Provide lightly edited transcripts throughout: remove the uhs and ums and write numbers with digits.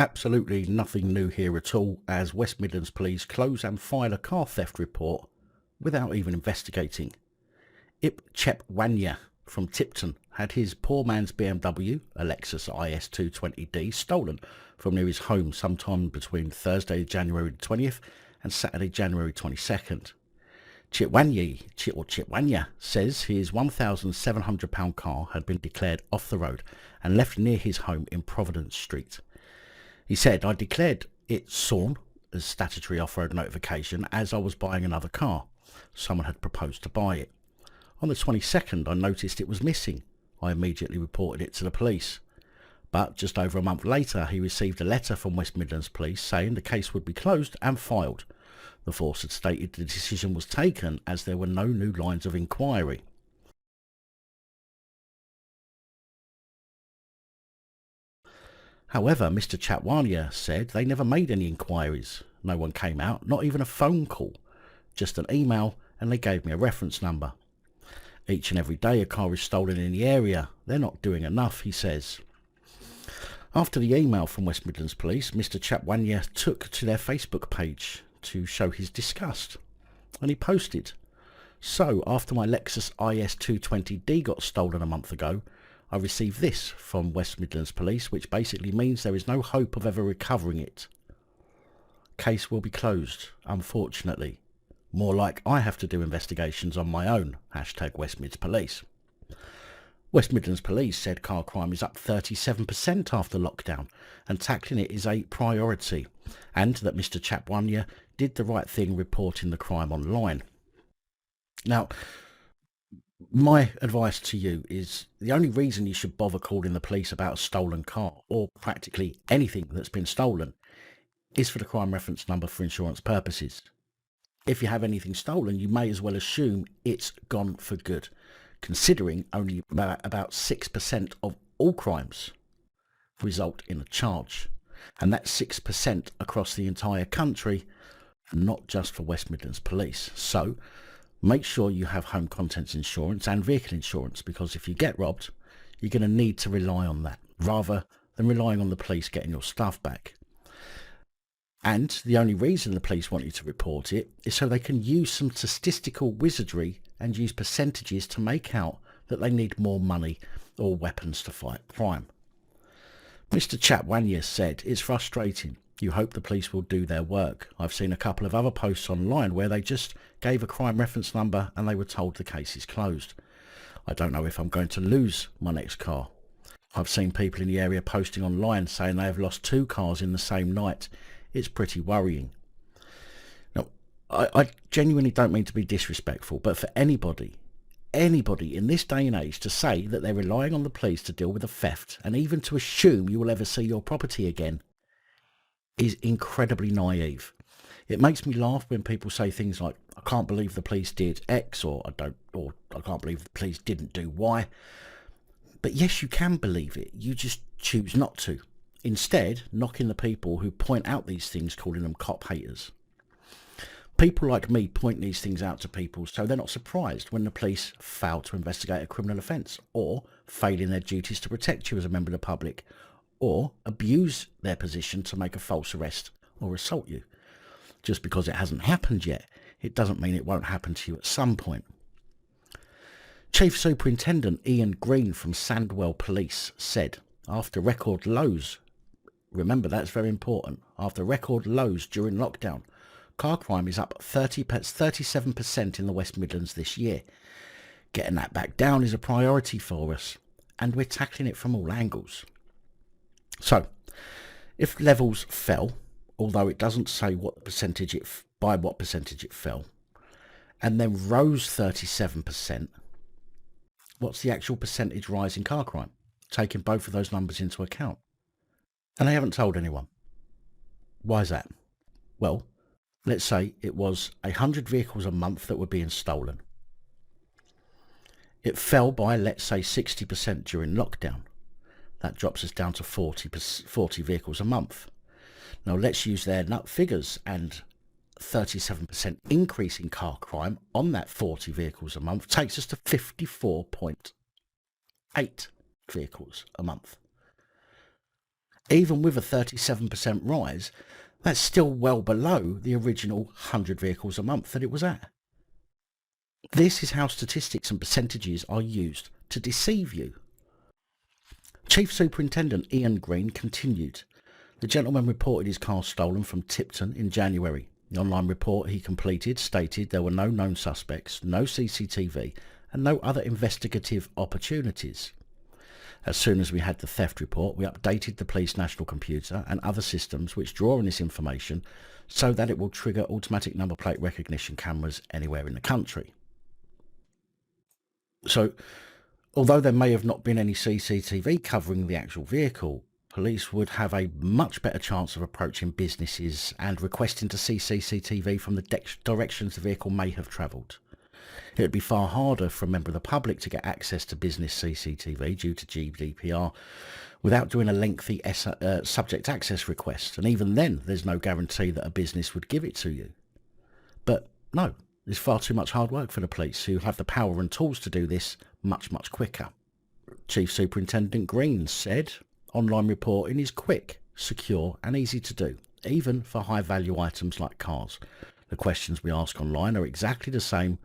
Absolutely nothing new here at all, as West Midlands Police close and file a car theft report without even investigating. Ip Chepwanya from Tipton had his poor man's BMW, a Lexus IS 220D, stolen from near his home sometime between Thursday, January 20th and Saturday, January 22nd. Chitwanya says his £1,700 car had been declared off the road and left near his home in Providence Street. He said, "I declared it SORN as statutory off-road notification as I was buying another car. Someone had proposed to buy it. On the 22nd, I noticed it was missing. I immediately reported it to the police. But just over a month later, he received a letter from West Midlands Police saying the case would be closed and filed. The force had stated the decision was taken as there were no new lines of inquiry." However, Mr. Chatwania said they never made any inquiries. No one came out, not even a phone call. Just an email, and they gave me a reference number. Each and every day a car is stolen in the area. They're not doing enough, he says. After the email from West Midlands Police, Mr. Chapwania took to their Facebook page to show his disgust. And he posted, "So, after my Lexus IS 220D got stolen a month ago, I received this from West Midlands Police, which basically means there is no hope of ever recovering it. Case will be closed, unfortunately. More like I have to do investigations on my own. Hashtag West Mids Police." West Midlands Police said car crime is up 37% after lockdown and tackling it is a priority, and that Mr. Chapwania did the right thing reporting the crime online. Now, my advice to you is the only reason you should bother calling the police about a stolen car, or practically anything that's been stolen, is for the crime reference number for insurance purposes. If you have anything stolen, you may as well assume it's gone for good, considering only about 6% of all crimes result in a charge. And that's 6% across the entire country, not just for West Midlands Police. So make sure you have home contents insurance and vehicle insurance, because if you get robbed, you're going to need to rely on that rather than relying on the police getting your stuff back. And the only reason the police want you to report it is so they can use some statistical wizardry and use percentages to make out that they need more money or weapons to fight crime. Mr. Chapwania said, "It's frustrating. You hope the police will do their work. I've seen a couple of other posts online where they just gave a crime reference number and they were told the case is closed. I don't know if I'm going to lose my next car. I've seen people in the area posting online saying they have lost 2 cars in the same night. It's pretty worrying." Now, I genuinely don't mean to be disrespectful, but for anybody in this day and age to say that they're relying on the police to deal with a theft and even to assume you will ever see your property again is incredibly naive. It makes me laugh when people say things like, "I can't believe the police did X," or "I can't believe the police didn't do Y." But yes, you can believe it. You just choose not to. Instead, knocking the people who point out these things, calling them cop haters. People like me point these things out to people so they're not surprised when the police fail to investigate a criminal offence, or fail in their duties to protect you as a member of the public, or abuse their position to make a false arrest or assault you. Just because it hasn't happened yet, it doesn't mean it won't happen to you at some point. Chief Superintendent Ian Green from Sandwell Police said, after record lows, remember that's very important, after record lows during lockdown, car crime is up 37% in the West Midlands this year. Getting that back down is a priority for us, and we're tackling it from all angles. So, if levels fell, although it doesn't say by what percentage it fell, and then rose 37%, what's the actual percentage rise in car crime, taking both of those numbers into account? And they haven't told anyone. Why is that? Well, let's say it was 100 vehicles a month that were being stolen. It fell by, let's say, 60% during lockdown. That drops us down to 40 vehicles a month. Now let's use their nut figures, and 37% increase in car crime on that 40 vehicles a month takes us to 54.8 vehicles a month. Even with a 37% rise, that's still well below the original 100 vehicles a month that it was at. This is how statistics and percentages are used to deceive you. Chief Superintendent Ian Green continued. The gentleman reported his car stolen from Tipton in January. The online report he completed stated there were no known suspects, no CCTV, and no other investigative opportunities. As soon as we had the theft report, we updated the police national computer and other systems which draw on this information so that it will trigger automatic number plate recognition cameras anywhere in the country. So, although there may have not been any CCTV covering the actual vehicle, police would have a much better chance of approaching businesses and requesting to see CCTV from the directions the vehicle may have travelled. It would be far harder for a member of the public to get access to business CCTV due to GDPR without doing a lengthy subject access request, and even then there's no guarantee that a business would give it to you. But no, it's far too much hard work for the police, who have the power and tools to do this much, much quicker. Chief Superintendent Green said, online reporting is quick, secure and easy to do, even for high value items like cars. The questions we ask online are exactly the same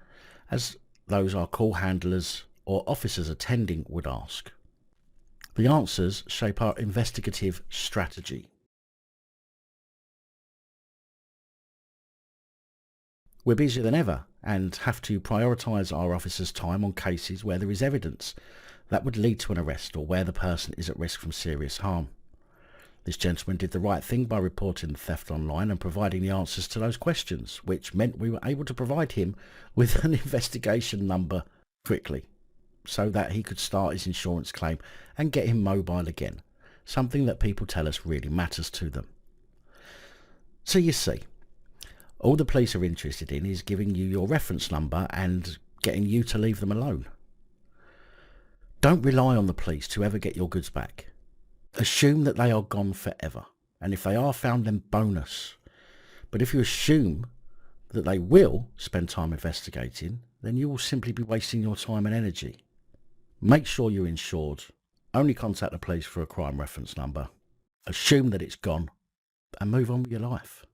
as those our call handlers or officers attending would ask. The answers shape our investigative strategy. We're busier than ever and have to prioritise our officers' time on cases where there is evidence that would lead to an arrest or where the person is at risk from serious harm. This gentleman did the right thing by reporting the theft online and providing the answers to those questions, which meant we were able to provide him with an investigation number quickly so that he could start his insurance claim and get him mobile again, something that people tell us really matters to them. So you see, all the police are interested in is giving you your reference number and getting you to leave them alone. Don't rely on the police to ever get your goods back. Assume that they are gone forever, and if they are found, then bonus. But if you assume that they will spend time investigating, then you will simply be wasting your time and energy. Make sure you're insured. Only contact the police for a crime reference number. Assume that it's gone and move on with your life.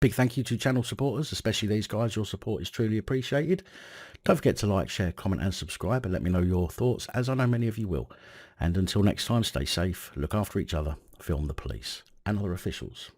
Big thank you to channel supporters, especially these guys. Your support is truly appreciated. Don't forget to like, share, comment and subscribe, and let me know your thoughts, as I know many of you will. And until next time, stay safe, look after each other, film the police and other officials.